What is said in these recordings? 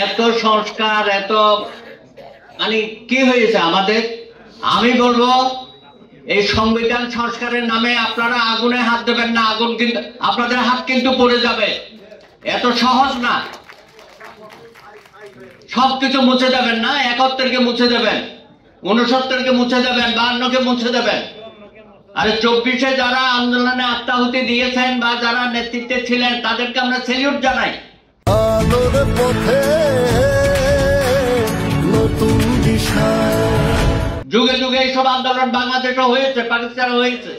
এত সংস্কার এত মানে কি হয়েছে আমাদের? আমি বলবো এই সংবিধান সংস্কারের নামে আপনারা আগুনে হাত দেবেন না, আগুন কিন্তু আপনাদের হাত কিন্তু পড়ে যাবে। এত সহজ না, সবকিছু মুছে দেবেন না। 71-কে মুছে দেবেন, 69-কে মুছে দেবেন, 52-কে মুছে দেবেন। আর 24-এ যারা আন্দোলনে আত্মাহুতি দিয়েছেন বা যারা নেতৃত্বে ছিলেন তাদেরকে আমরা সেলিউট জানাই। যুগে যুগে এইসব আন্দোলন বাংলাদেশে হয়েছে, পাকিস্তানে হয়েছে।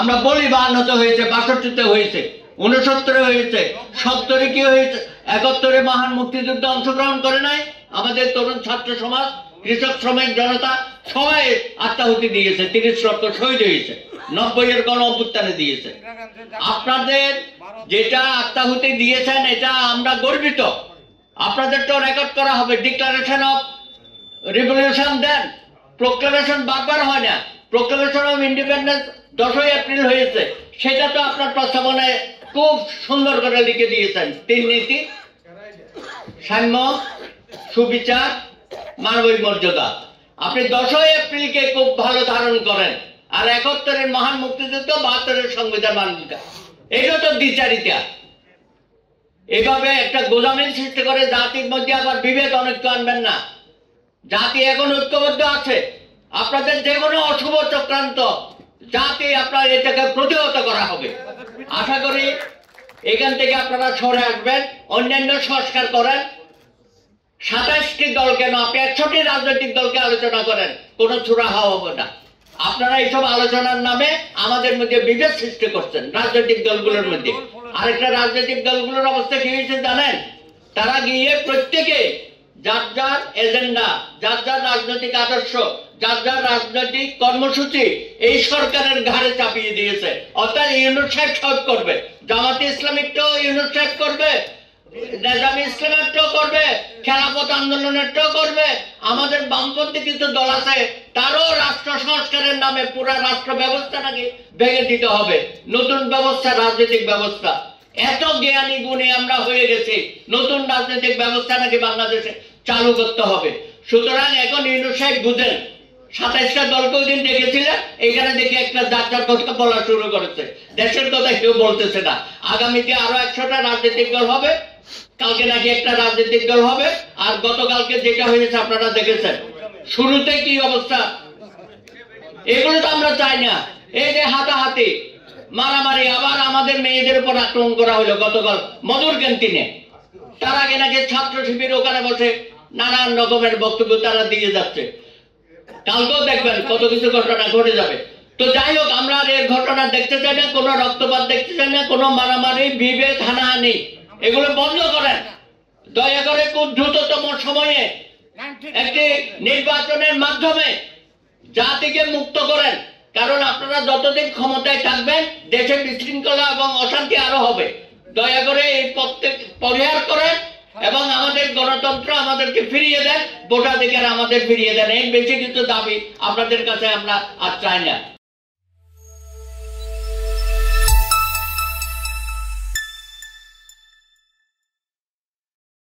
আমরা বলি 52-তে হয়েছে, 62-তে হয়েছে, 69-এ হয়েছে, 70-এ কি হয়েছে? 71-এ মহান মুক্তিযুদ্ধে অংশগ্রহণ করে নাই আমাদের তরুণ ছাত্র সমাজ, কৃষক, শ্রমিক জনতা সবাই আত্মাহুতি দিয়েছে, 30 লক্ষ শহীদ হয়েছে। 90-এর গণ অভ্যুত্থানে দিয়েছে। আপনাদের যেটা আত্মাহুতি দিয়েছেন এটা আমরা গর্বিত। আপনাদের তো রেকর্ড করা হবে। Declaration of revolution then, proclamation বারবার হয় না। প্রোক্লামেশন অফ ইন্ডিপেন্ডেন্স 10ই এপ্রিল হয়েছে, সেটা তো আপনার প্রস্তাবনায় খুব সুন্দর করে লিখে দিয়েছেন। 3 নীতি, সাম্য, সুবিচার, মানবিক মর্যাদা। আপনি 10ই এপ্রিলকে খুব ভালো ধারণ করেন, আর 71-এর মহান মুক্তিযুদ্ধ, 72-এর সংবিধান মানবিকা, এটা তো দ্বিচারিতা। এভাবে একটা গোজামিল সৃষ্টি করে জাতির মধ্যে আবার বিভেদ অনৈক্য আনবেন না। জাতি এখন ঐক্যবদ্ধ আছে। আপনাদের যে কোনো অশুভ চক্রান্ত জাতি আপনার এটাকে প্রতিহত করা হবে। আশা করি এখান থেকে আপনারা সরে আসবেন, অন্যান্য সংস্কার করেন। 27টি দল কেন, আপনি 100টি রাজনৈতিক দলকে আলোচনা করেন, কোনো চূড়া হওয়া হবে না। আপনারা এইসব আলোচনার নামে আমাদের মধ্যে বিভেদ সৃষ্টি করছেন রাজনৈতিক দলগুলোর মধ্যে। আরেকটা রাজনৈতিক দলগুলোর অবস্থা কি হয়েছে জানেন? তারা গিয়ে প্রত্যেকে যার যার এজেন্ডা, যার যার রাজনৈতিক আদর্শ, যার যার রাজনৈতিক কর্মসূচি এই সরকারের ঘাড়ে চাপিয়ে দিয়েছে। অর্থাৎ ইউনুস সাহেব সব করবে, জামাতে ইসলামিকটাও ইউনুস সাহেব করবে, নেজামী ইসলামেরটাও করবে, খেলাফত আন্দোলনেরটাও করবে। আমাদের বামপন্থী কিছু দল আছে, তারও রাষ্ট্র সংস্কারের নামে পুরা রাষ্ট্র ব্যবস্থা নাকি ভেঙে দিতে হবে। নতুন ব্যবস্থা, রাজনৈতিক ব্যবস্থা। এত জ্ঞানী গুণী আমরা হয়ে গেছি, নতুন রাজনৈতিক ব্যবস্থা নাকি বাংলাদেশে চালু করতে হবে। সুতরাং এখন ইউনুস সাহেব বুঝেন, 27টা দলকে ওই দিন দেখেছিলেন, এখানে দেখে একটা যাত্রার কথা বলা শুরু করেছে। দেশের কথা কেউ বলতেছে না। আগামীতে আরো 100টা রাজনৈতিক দল হবে, কালকে নাকি একটা রাজনৈতিক দল হবে। আর গতকালকে যেটা হয়েছে আপনারা দেখেছেন, শুরুতে কি অবস্থা। এগুলো তো আমরা চাই না। এই যে হাতাহাতি, মারামারি, আবার আমাদের মেয়েদের উপর আক্রমণ করা হলো গতকাল মধুর ক্যান্টিনে। তার আগে নাকি ছাত্র শিবির ওখানে বসে নানান রকমের বক্তব্য তারা দিয়ে যাচ্ছে। কালকেও দেখবেন কত কিছু ঘটনা ঘটে যাবে। তো যাই হোক, আমরা আর এর ঘটনা দেখতে চাই না, কোনো রক্তপাত দেখতে চাই না, কোনো মারামারি, বিভেদ, হানাহানি, এগুলো বন্ধ করেন। দয়া করে খুব দ্রুততম সময়ে একটি নির্বাচনের মাধ্যমে জাতিকে মুক্ত করেন। কারণ আপনারা যতদিন ক্ষমতায় থাকবেন দেশে বিশৃঙ্খলা এবং অশান্তি আরো হবে। দয়া করে এই প্রত্যেক পরিহার করেন এবং আমাদের গণতন্ত্র আমাদেরকে ফিরিয়ে দেন, ভোটাধিকার আমাদের ফিরিয়ে দেন। এর বেশি কিছু দাবি আপনাদের কাছে আমরা আর চাই না।